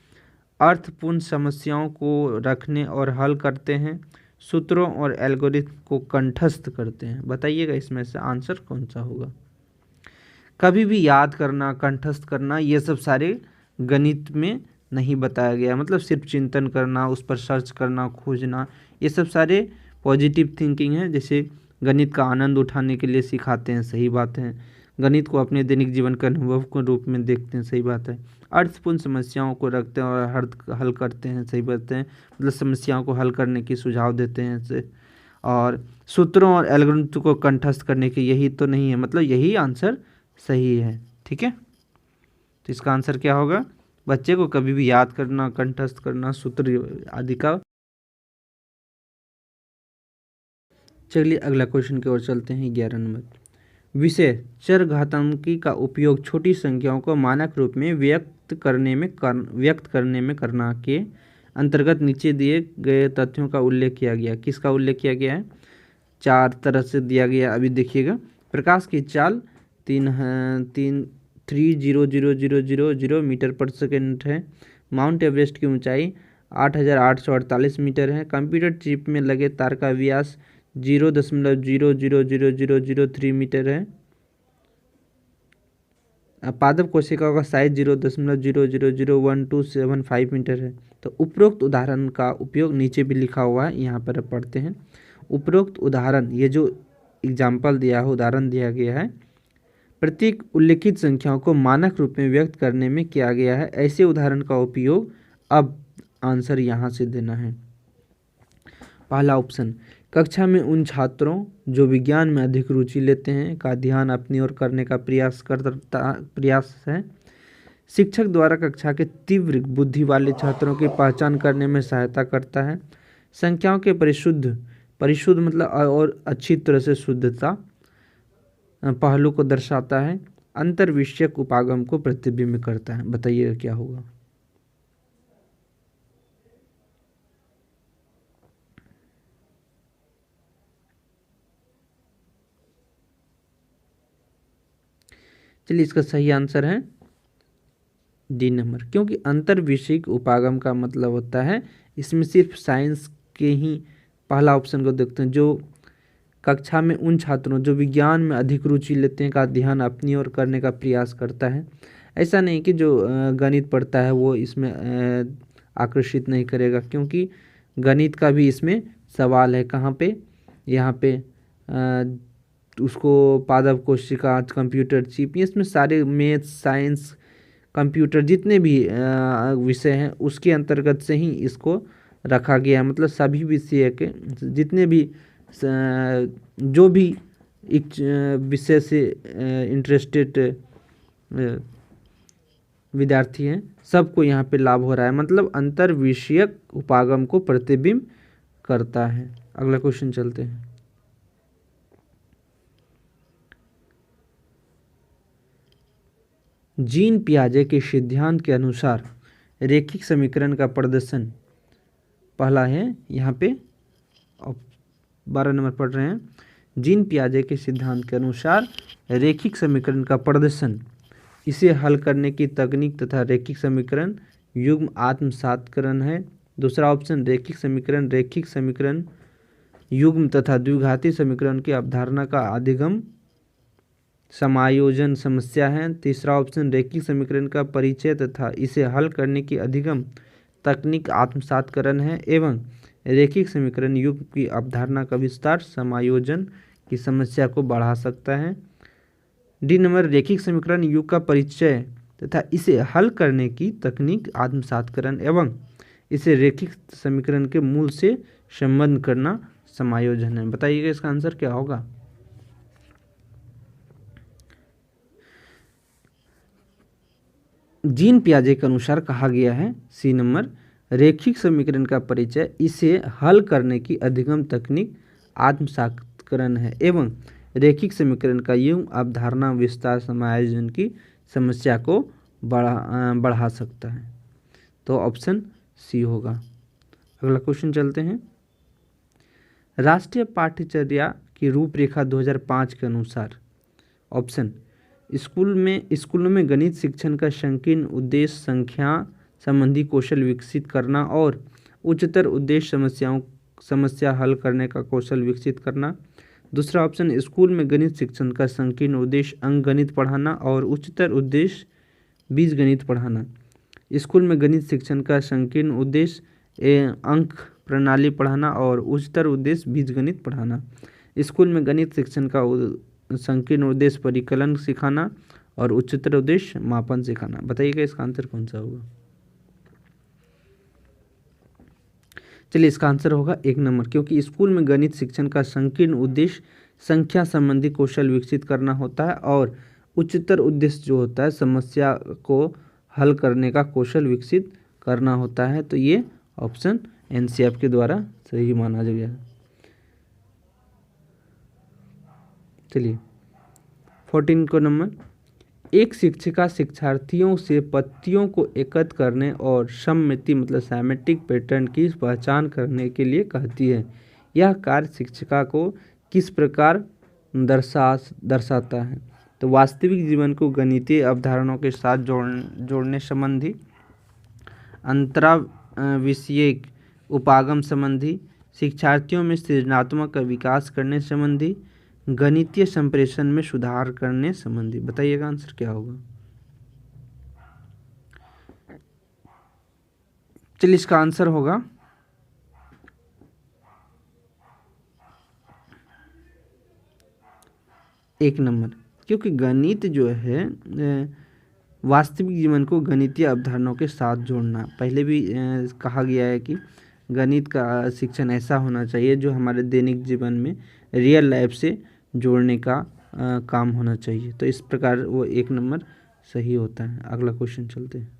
अर्थपूर्ण समस्याओं को रखने और हल करते हैं, सूत्रों और एल्गोरिथम को कंठस्थ करते हैं। बताइएगा इसमें से आंसर कौन सा होगा। कभी भी याद करना, कंठस्थ करना, ये सब सारे गणित में नहीं बताया गया, मतलब सिर्फ चिंतन करना, उस पर सर्च करना, खोजना, ये सब सारे पॉजिटिव थिंकिंग है। जैसे गणित का आनंद उठाने के लिए सिखाते हैं, सही बात है, गणित को अपने दैनिक जीवन के अनुभव के रूप में देखते हैं, सही बात है। अर्थपूर्ण समस्याओं को रखते हैं और हल करते हैं, सही बात है। मतलब समस्याओं को हल करने की सुझाव देते हैं से, और सूत्रों और एल्गोरिथम को कंठस्थ करने के, यही तो नहीं है, मतलब यही आंसर सही है, ठीक है। तो इसका आंसर क्या होगा? बच्चे को कभी भी याद करना, कंठस्थ करना सूत्र आदि का। चलिए अगला क्वेश्चन की ओर चलते हैं। 11 नंबर विषय चरघातांकी का उपयोग छोटी संख्याओं को मानक रूप में व्यक्त करने में करना के अंतर्गत नीचे दिए गए तथ्यों का उल्लेख किया गया। किसका उल्लेख किया गया है? 4 तरह से दिया गया। अभी देखिएगा, प्रकाश की चाल 3.00000 मीटर पर सेकेंड है। माउंट एवरेस्ट की ऊंचाई 8,848 मीटर है। कंप्यूटर चिप में लगे तार का व्यास 0.0000003 मीटर है। पादप कोशिकाओं का साइज 0.0001275 मीटर है। तो उपरोक्त उदाहरण का उपयोग नीचे भी लिखा हुआ है, यहाँ पर पढ़ते हैं। उपरोक्त उदाहरण, ये जो एग्जाम्पल दिया है, उदाहरण दिया गया है, प्रत्येक उल्लिखित संख्याओं को मानक रूप में व्यक्त करने में किया गया है। ऐसे उदाहरण का उपयोग, अब आंसर यहाँ से देना है। पहला ऑप्शन, कक्षा में उन छात्रों जो विज्ञान में अधिक रुचि लेते हैं का ध्यान अपनी ओर करने का प्रयास है। शिक्षक द्वारा कक्षा के तीव्र बुद्धि वाले छात्रों की पहचान करने में सहायता करता है। संख्याओं के परिशुद्ध मतलब और अच्छी तरह से शुद्धता पहलू को दर्शाता है। अंतर विषयक उपागम को प्रतिबिंब करता है। बताइएगा क्या होगा? चलिए, इसका सही आंसर है डी नंबर, क्योंकि अंतर विषयक उपागम का मतलब होता है, इसमें सिर्फ साइंस के ही, पहला ऑप्शन को देखते हैं, जो कक्षा में उन छात्रों जो विज्ञान में अधिक रुचि लेते हैं का ध्यान अपनी ओर करने का प्रयास करता है। ऐसा नहीं कि जो गणित पढ़ता है वो इसमें आकर्षित नहीं करेगा, क्योंकि गणित का भी इसमें सवाल है। कहाँ पे? यहाँ पे उसको पादप कोशिका, कंप्यूटर चिप, इसमें सारे मैथ्स, साइंस, कंप्यूटर जितने भी विषय हैं उसके अंतर्गत से ही इसको रखा गया है। मतलब सभी विषय के जितने भी जो भी एक विषय से इंटरेस्टेड विद्यार्थी हैं, सबको यहाँ पे लाभ हो रहा है। मतलब अंतर विषयक उपागम को प्रतिबिंब करता है। अगला क्वेश्चन चलते हैं। जीन पियाजे के सिद्धांत के अनुसार रैखिक समीकरण का प्रदर्शन, पहला है यहाँ पे 12 नंबर पढ़ रहे हैं। जीन पियाजे के सिद्धांत के अनुसार रैखिक समीकरण का प्रदर्शन, इसे हल करने की तकनीक तथा रैखिक समीकरण युग्म आत्मसातकरण है। दूसरा ऑप्शन, रैखिक समीकरण युग्म तथा द्विघाती समीकरण की अवधारणा का अधिगम समायोजन समस्या है। तीसरा ऑप्शन, रैखिक समीकरण का परिचय तथा इसे हल करने की अधिगम तकनीक आत्मसातकरण है। एवं रैखिक समीकरण युग्म की अवधारणा का विस्तार समायोजन की समस्या को बढ़ा सकता है। डी नंबर, रैखिक समीकरण युग्म का परिचय तथा इसे हल करने की तकनीक आत्मसातकरण एवं इसे रैखिक समीकरण के मूल से संबंध करना समायोजन है। बताइएगा इसका आंसर क्या होगा? जीन पियाजे के अनुसार कहा गया है सी नंबर, रैखिक समीकरण का परिचय, इसे हल करने की अधिगम तकनीक आत्मसातकरण है एवं रैखिक समीकरण का युग्म अवधारणा विस्तार समायोजन की समस्या को बढ़ा सकता है। तो ऑप्शन सी होगा। अगला क्वेश्चन चलते हैं। राष्ट्रीय पाठ्यचर्या की रूपरेखा 2005 के अनुसार, ऑप्शन, स्कूलों में गणित शिक्षण का संकीर्ण उद्देश्य संख्या संबंधी कौशल विकसित करना और उच्चतर उद्देश्य समस्या हल करने का कौशल विकसित करना। दूसरा ऑप्शन, स्कूल में गणित शिक्षण का संकीर्ण उद्देश्य अंकगणित पढ़ाना और उच्चतर उद्देश्य बीजगणित पढ़ाना। स्कूल में गणित शिक्षण का संकीर्ण उद्देश्य अंक प्रणाली पढ़ाना और उच्चतर उद्देश्य बीजगणित पढ़ाना। स्कूल में गणित शिक्षण का संकीर्ण उद्देश्य परिकलन सिखाना और उच्चतर उद्देश्य मापन सिखाना। बताइएगा इसका आंसर कौन सा होगा। चलिए इसका आंसर होगा 1 नंबर, क्योंकि स्कूल में गणित शिक्षण का संकीर्ण उद्देश्य संख्या संबंधी कौशल विकसित करना होता है और उच्चतर उद्देश्य जो होता है समस्या को हल करने का कौशल विकसित करना होता है। तो ये ऑप्शन एनसीएफ के द्वारा सही माना गया है। चलिए 14 को नंबर, एक शिक्षिका शिक्षार्थियों से पत्तियों को एकत्र करने और सममिति मतलब सैमेट्रिक पैटर्न की पहचान करने के लिए कहती है। यह कार्य शिक्षिका को किस प्रकार दर्शाता है। तो वास्तविक जीवन को गणितीय अवधारणाओं के साथ जोड़ने संबंधी, अंतरा विषयिक उपागम संबंधी, शिक्षार्थियों में सृजनात्मक का विकास करने संबंधी, गणितीय संप्रेषण में सुधार करने संबंधी। बताइएगा आंसर क्या होगा। चलिए इसका आंसर होगा 1 नंबर, क्योंकि गणित जो है वास्तविक जीवन को गणितीय अवधारणाओं के साथ जोड़ना। पहले भी कहा गया है कि गणित का शिक्षण ऐसा होना चाहिए जो हमारे दैनिक जीवन में रियल लाइफ से जोड़ने का काम होना चाहिए। तो इस प्रकार वो 1 नंबर सही होता है। अगला क्वेश्चन चलते हैं।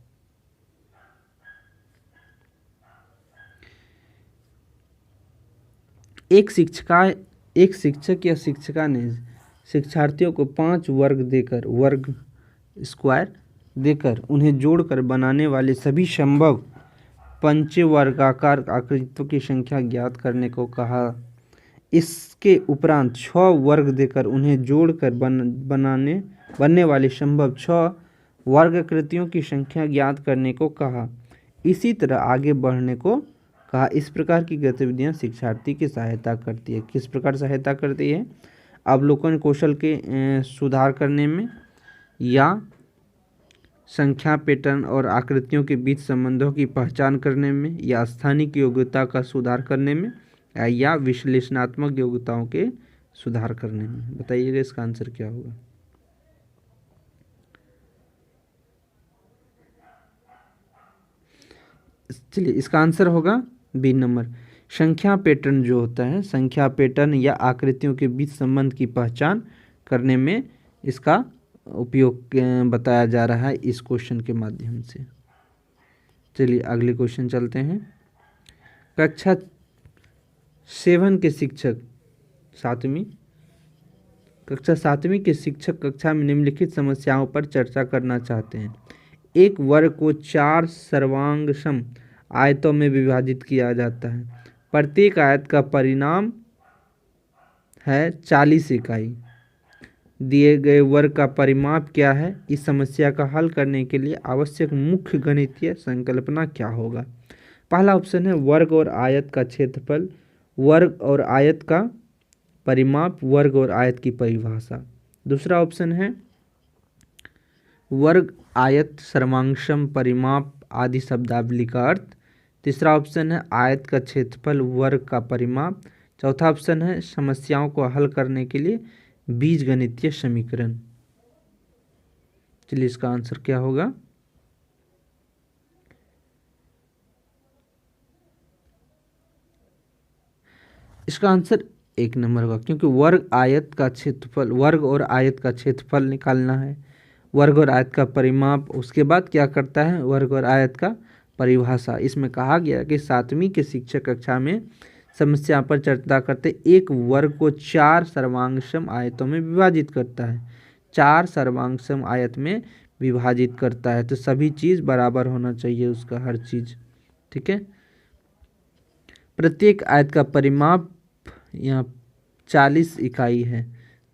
एक शिक्षक या शिक्षिका ने शिक्षार्थियों को 5 वर्ग स्क्वायर देकर उन्हें जोड़कर बनाने वाले सभी संभव पंचवर्गाकार आकृतियों की संख्या ज्ञात करने को कहा। इसके उपरांत 6 वर्ग देकर उन्हें जोड़कर बनने वाली संभव 6 वर्गाकृतियों की संख्या ज्ञात करने को कहा। इसी तरह आगे बढ़ने को कहा। इस प्रकार की गतिविधियां शिक्षार्थी की सहायता करती है। किस प्रकार सहायता करती है? अवलोकन कौशल के सुधार करने में, या संख्या पैटर्न और आकृतियों के बीच संबंधों की पहचान करने में, या स्थानिक योग्यता का सुधार करने में, या विश्लेषणात्मक योग्यताओं के सुधार करने में। बताइएगा इसका आंसर क्या होगा। चलिए इसका आंसर होगा बी नंबर। संख्या पैटर्न जो होता है, संख्या पैटर्न या आकृतियों के बीच संबंध की पहचान करने में इसका उपयोग बताया जा रहा है इस क्वेश्चन के माध्यम से। चलिए अगले क्वेश्चन चलते हैं। कक्षा 7 के शिक्षक कक्षा 7वीं के शिक्षक कक्षा में निम्नलिखित समस्याओं पर चर्चा करना चाहते हैं। एक वर्ग को 4 सर्वांगसम आयतों में विभाजित किया जाता है। प्रत्येक आयत का परिमाप है 40 इकाई। दिए गए वर्ग का परिमाप क्या है? इस समस्या का हल करने के लिए आवश्यक मुख्य गणितीय संकल्पना क्या होगा? पहला ऑप्शन है वर्ग और आयत का क्षेत्रफल, वर्ग और आयत का परिमाप, वर्ग और आयत की परिभाषा। दूसरा ऑप्शन है वर्ग, आयत, सर्वांगसम, परिमाप आदि शब्दावली का अर्थ। तीसरा ऑप्शन है आयत का क्षेत्रफल, वर्ग का परिमाप। चौथा ऑप्शन है समस्याओं को हल करने के लिए बीजगणितीय समीकरण। चलिए इसका आंसर क्या होगा? इसका आंसर 1 नंबर होगा, क्योंकि वर्ग आयत का क्षेत्रफल, वर्ग और आयत का क्षेत्रफल निकालना है, वर्ग और आयत का परिमाप, उसके बाद क्या करता है वर्ग और आयत का परिभाषा। इसमें कहा गया कि 7वीं के शिक्षक कक्षा में समस्या पर चर्चा करते एक वर्ग को 4 सर्वांगसम आयतों में विभाजित करता है। 4 सर्वांगसम आयत में विभाजित करता है, तो सभी चीज़ बराबर होना चाहिए उसका, हर चीज़ ठीक है। प्रत्येक आयत का परिमाप यहाँ 40 इकाई है,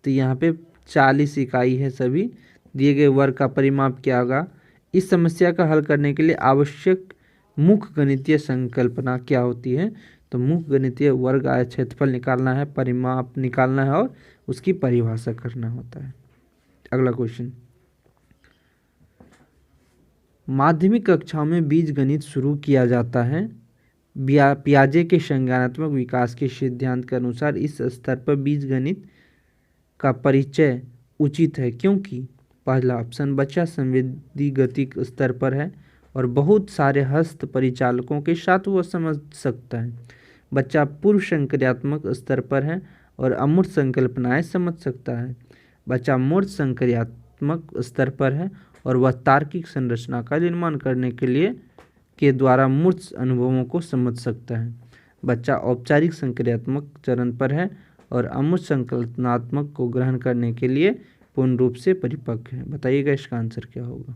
तो यहाँ पे 40 इकाई है सभी। दिए गए वर्ग का परिमाप क्या होगा? इस समस्या का हल करने के लिए आवश्यक मुख्य गणितीय संकल्पना क्या होती है? तो मुख्य गणितीय वर्ग आयत क्षेत्रफल निकालना है, परिमाप निकालना है और उसकी परिभाषा करना होता है। अगला क्वेश्चन, माध्यमिक कक्षाओं में बीजगणित शुरू किया जाता है। पियाजे के संज्ञानात्मक विकास के सिद्धांत के अनुसार इस स्तर पर बीजगणित का परिचय उचित है क्योंकि पहला ऑप्शन, बच्चा संवेदी गतिक स्तर पर है और बहुत सारे हस्त परिचालकों के साथ वो समझ सकता है। बच्चा पूर्व संक्रियात्मक स्तर पर है और अमूर्त संकल्पनाएं समझ सकता है। बच्चा मूर्त संक्रियात्मक स्तर पर है और वह तार्किक संरचना का निर्माण करने के द्वारा मूर्त अनुभवों को समझ सकता है। बच्चा औपचारिक संक्रियात्मक चरण पर है और अमूर्त संकल्पनात्मक को ग्रहण करने के लिए पूर्ण रूप से परिपक्व है। बताइएगा इसका आंसर क्या होगा।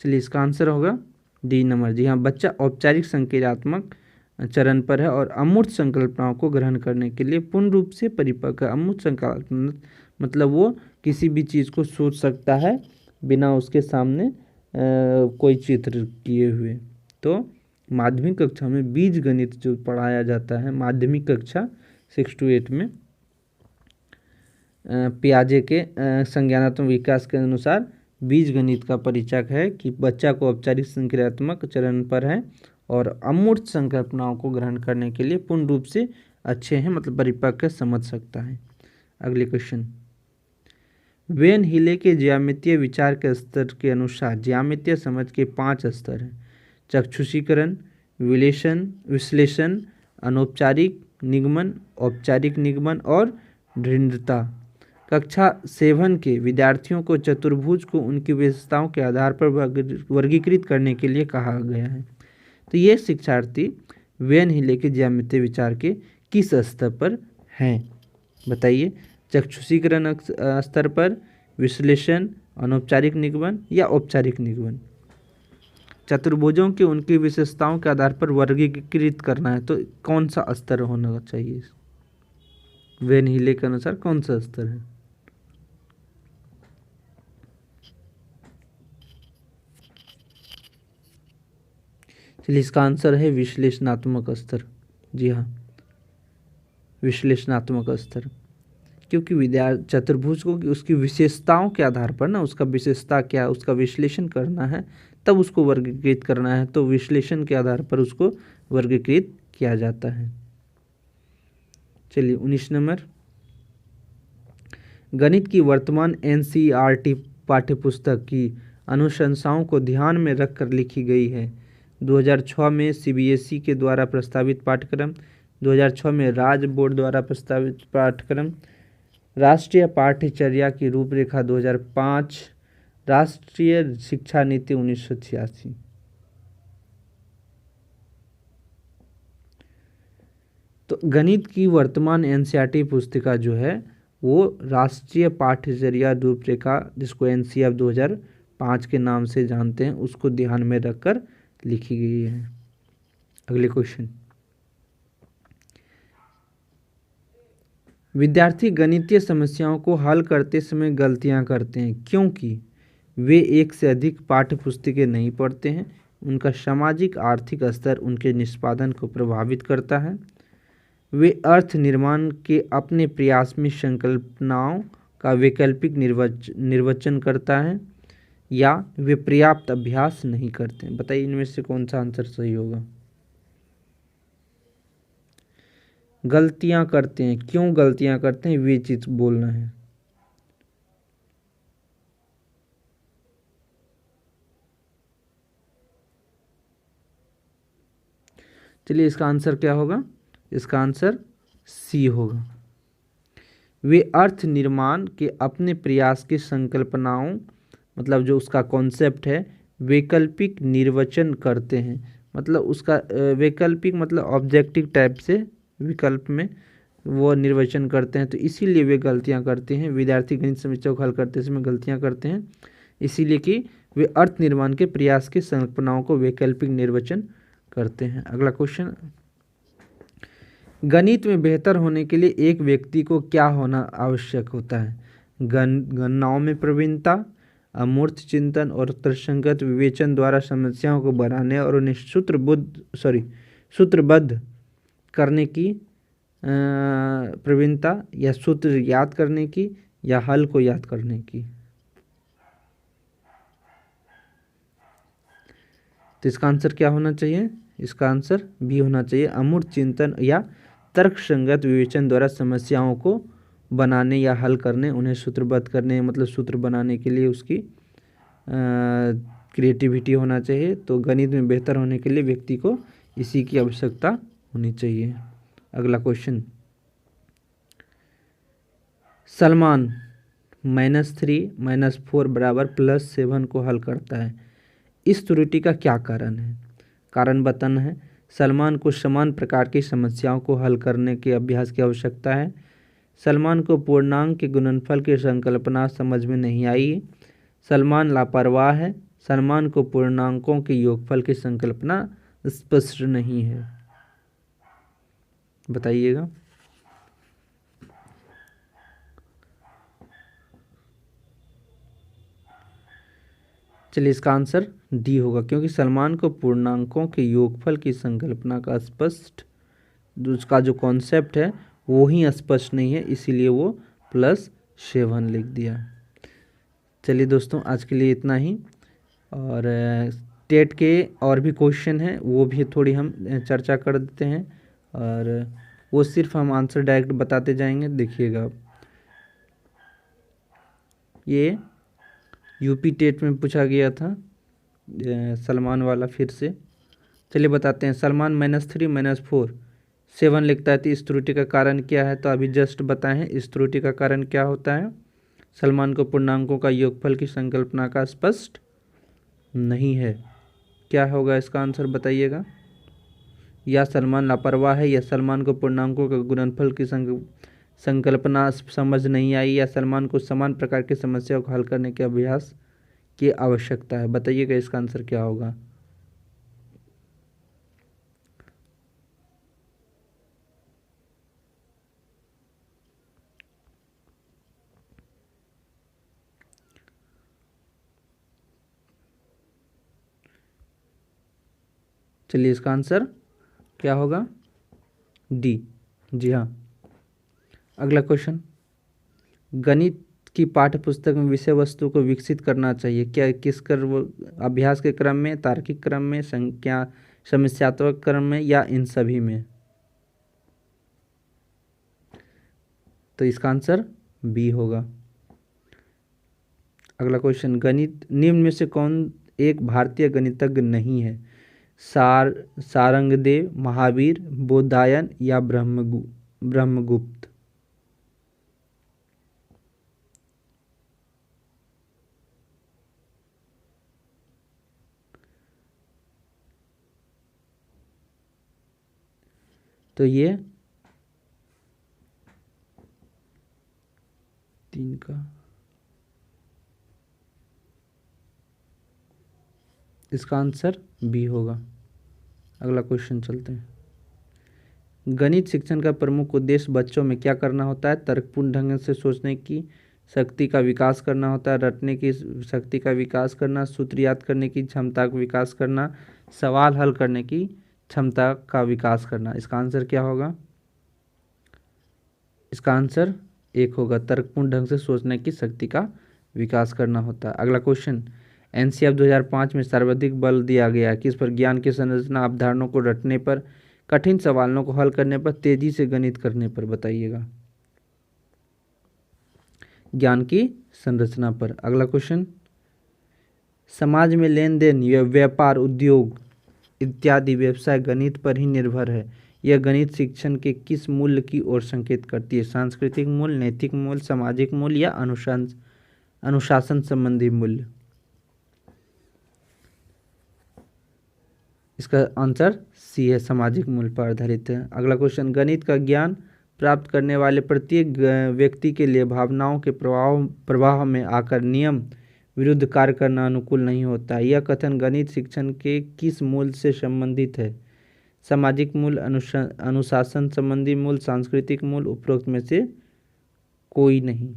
चलिए इसका आंसर होगा डी नंबर। जी हाँ, बच्चा औपचारिक संक्रियात्मक चरण पर है और अमूर्त संकल्पनाओं को ग्रहण करने के लिए पूर्ण रूप से परिपक्व है। अमूर्त संकल्पना मतलब वो किसी भी चीज़ को सोच सकता है बिना उसके सामने कोई चित्र किए हुए। तो माध्यमिक कक्षा में बीज गणित जो पढ़ाया जाता है माध्यमिक कक्षा 6 to 8 में पियाजे के संज्ञानात्मक विकास के अनुसार बीज गणित का परिचय है कि बच्चा को औपचारिक संक्रियात्मक चरण पर है और अमूर्त संकल्पनाओं को ग्रहण करने के लिए पूर्ण रूप से अच्छे हैं, मतलब परिपक्व समझ सकता है। अगले क्वेश्चन, वेन हिले के ज्यामितीय विचार के स्तर के अनुसार ज्यामितीय समझ के 5 स्तर हैं: चक्षुषीकरण, विश्लेषण, अनौपचारिक निगमन, औपचारिक निगमन और दृढ़ता। कक्षा 7 के विद्यार्थियों को चतुर्भुज को उनकी विशेषताओं के आधार पर वर्गीकृत करने के लिए कहा गया है। तो ये शिक्षार्थी वेन हिले के ज्यामितीय विचार के किस स्तर पर हैं? बताइए, चक्षुषीकरण स्तर पर, विश्लेषण, अनौपचारिक निगमन या औपचारिक निगमन। चतुर्भुजों की उनकी विशेषताओं के आधार पर वर्गीकृत करना है तो कौन सा स्तर होना चाहिए? वेन हिले के अनुसार कौन सा स्तर है? चलिए इसका आंसर है विश्लेषणात्मक स्तर। जी हाँ, विश्लेषणात्मक स्तर, क्योंकि चतुर्भुज को उसकी विशेषताओं के आधार पर ना, उसका विशेषता क्या है उसका विश्लेषण करना है, तब उसको वर्गीकृत करना है, तो विश्लेषण के आधार पर उसको वर्गीकृत किया जाता है। चलिए 19 नंबर, गणित की वर्तमान NCERT पाठ्यपुस्तक की अनुशंसाओं को ध्यान में रखकर लिखी गई है। 2006 में CBSE के द्वारा प्रस्तावित पाठ्यक्रम, 2006 में राज्य बोर्ड द्वारा प्रस्तावित पाठ्यक्रम, राष्ट्रीय पाठ्यचर्या की रूपरेखा 2005, राष्ट्रीय शिक्षा नीति 1986। तो गणित की वर्तमान NCERT पुस्तिका जो है वो राष्ट्रीय पाठ्यचर्या रूपरेखा, जिसको NCF 2005 के नाम से जानते हैं, उसको ध्यान में रखकर लिखी गई है। अगले क्वेश्चन, विद्यार्थी गणितीय समस्याओं को हल करते समय गलतियां करते हैं क्योंकि वे एक से अधिक पाठ्यपुस्तकें नहीं पढ़ते हैं, उनका सामाजिक आर्थिक स्तर उनके निष्पादन को प्रभावित करता है, वे अर्थ निर्माण के अपने प्रयास में संकल्पनाओं का वैकल्पिक निर्वचन करता है, या वे पर्याप्त अभ्यास नहीं करते हैं। बताइए इनमें से कौन सा आंसर सही होगा? गलतियां करते हैं, क्यों गलतियां करते हैं वे चीज बोलना है। चलिए इसका आंसर क्या होगा? इसका आंसर सी होगा। वे अर्थ निर्माण के अपने प्रयास की संकल्पनाओं, मतलब जो उसका कॉन्सेप्ट है, वैकल्पिक निर्वचन करते हैं। मतलब उसका वैकल्पिक मतलब ऑब्जेक्टिव टाइप से विकल्प में वो निर्वचन करते हैं, तो इसीलिए वे गलतियां करते हैं। विद्यार्थी गणित समस्याओं को हल करते समय गलतियां करते हैं इसीलिए कि वे अर्थ निर्माण के प्रयास की संकल्पनाओं को वैकल्पिक निर्वचन करते हैं। अगला क्वेश्चन, गणित में बेहतर होने के लिए एक व्यक्ति को क्या होना आवश्यक होता है? गणनाओं में प्रवीणता, अमूर्त चिंतन और तर्कसंगत विवेचन द्वारा समस्याओं को बनाने और उन्हें सूत्रबद्ध करने की प्रवीणता, या सूत्र याद करने की, या हल को याद करने की। तो इसका आंसर क्या होना चाहिए? इसका आंसर बी होना चाहिए। अमूर्त चिंतन या तर्कसंगत विवेचन द्वारा समस्याओं को बनाने या हल करने, उन्हें सूत्रबद्ध करने, मतलब सूत्र बनाने के लिए उसकी क्रिएटिविटी होना चाहिए। तो गणित में बेहतर होने के लिए व्यक्ति को इसी की आवश्यकता होनी चाहिए। अगला क्वेश्चन, सलमान -3 -4 बराबर +7 को हल करता है, इस त्रुटि का क्या कारण है? कारण बताना है। सलमान को समान प्रकार की समस्याओं को हल करने के अभ्यास की आवश्यकता है। सलमान को पूर्णांक के गुणनफल की संकल्पना समझ में नहीं आई। सलमान लापरवाह है। सलमान को पूर्णांकों के योगफल की संकल्पना स्पष्ट नहीं है। बताइएगा। चलिए, इसका आंसर डी होगा, क्योंकि सलमान को पूर्णांकों के योगफल की संकल्पना का स्पष्ट, उसका जो कॉन्सेप्ट है वो ही स्पष्ट नहीं है, इसीलिए वो +7 लिख दिया। चलिए दोस्तों, आज के लिए इतना ही। और टेट के और भी क्वेश्चन हैं, वो भी थोड़ी हम चर्चा कर देते हैं, और वो सिर्फ हम आंसर डायरेक्ट बताते जाएंगे। देखिएगा, ये यूपी टेट में पूछा गया था, सलमान वाला फिर से। चलिए बताते हैं। सलमान -3 -4 7 लिखता है, तो इस त्रुटि का कारण क्या है? तो अभी जस्ट बताएं हैं, इस त्रुटि का कारण क्या होता है? सलमान को पूर्णांकों का योगफल की संकल्पना का स्पष्ट नहीं है। क्या होगा इसका आंसर, बताइएगा। या सलमान लापरवाह है, या सलमान को पूर्णांकों का गुणनफल की संकल्पना समझ नहीं आई, या सलमान को समान प्रकार की समस्याओं को हल करने के अभ्यास की आवश्यकता है। बताइएगा इसका आंसर क्या होगा। चलिए, इसका आंसर क्या होगा, डी। जी हाँ। अगला क्वेश्चन, गणित की पाठ्य पुस्तक में विषय वस्तु को विकसित करना चाहिए, क्या किस अभ्यास के क्रम में, तार्किक क्रम में, संख्या समस्यात्मक क्रम में, या इन सभी में? तो इसका आंसर बी होगा। अगला क्वेश्चन, गणित निम्न में से कौन एक भारतीय गणितज्ञ नहीं है? सारंगदेव, महावीर, बोधायन, या ब्रह्मगुप्त? तो ये 3 का, इसका आंसर बी होगा। अगला क्वेश्चन चलते हैं। गणित शिक्षण का प्रमुख उद्देश्य बच्चों में क्या करना होता है? तर्कपूर्ण ढंग से सोचने की शक्ति का विकास करना होता है, रटने की शक्ति का विकास करना, सूत्र याद करने की क्षमता का विकास करना, सवाल हल करने की क्षमता का विकास करना। इसका आंसर क्या होगा? इसका आंसर 1 होगा, तर्कपूर्ण ढंग से सोचने की शक्ति का विकास करना होता है। अगला क्वेश्चन, एनसीएफ 2005 में सर्वाधिक बल दिया गया है किस पर? ज्ञान की संरचना, अवधारणाओं को रटने पर, कठिन सवालों को हल करने पर, तेजी से गणित करने पर? बताइएगा। ज्ञान की संरचना पर। अगला क्वेश्चन, समाज में लेन देन, व्यापार, उद्योग इत्यादि व्यवसाय गणित पर ही निर्भर है, यह गणित शिक्षण के किस मूल्य की ओर संकेत करती है? सांस्कृतिक मूल्य, नैतिक मूल्य, सामाजिक मूल्य, या अनुशासन संबंधी मूल्य? इसका आंसर सी है, सामाजिक मूल्य पर आधारित है। अगला क्वेश्चन, गणित का ज्ञान प्राप्त करने वाले प्रत्येक व्यक्ति के लिए भावनाओं के प्रवाह में आकर नियम विरुद्ध कार्य करना अनुकूल नहीं होता। यह कथन गणित शिक्षण के किस मूल्य से संबंधित है? सामाजिक मूल्य, अनुशासन संबंधी मूल्य, सांस्कृतिक मूल्य, उपरोक्त में से कोई नहीं।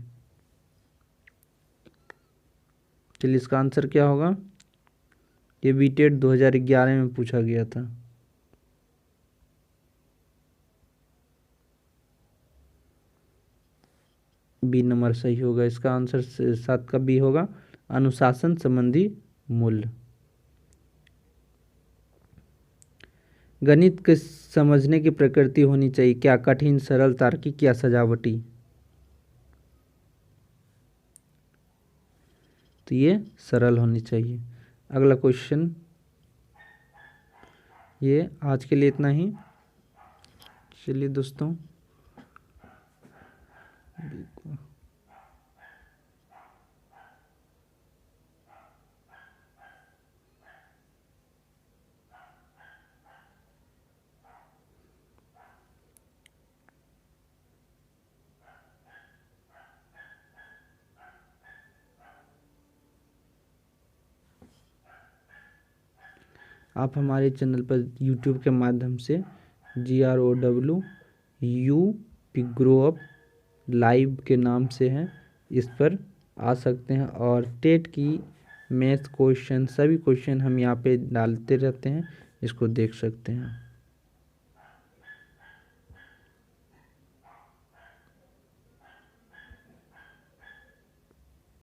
चलिए, इसका आंसर क्या होगा? ये बीटेट 2011 में पूछा गया था। बी नंबर सही होगा। इसका आंसर 7 का बी होगा, अनुशासन संबंधी मूल्य। गणित के समझने की प्रकृति होनी चाहिए, क्या कठिन, सरल, तार्किक या सजावटी। तो ये सरल होनी चाहिए। अगला क्वेश्चन, ये आज के लिए इतना ही। चलिए दोस्तों, आप हमारे चैनल पर यूट्यूब के माध्यम से GROW ग्रो अप लाइव के नाम से हैं, इस पर आ सकते हैं और टेट की मैथ क्वेश्चन, सभी क्वेश्चन हम यहाँ पे डालते रहते हैं, इसको देख सकते हैं।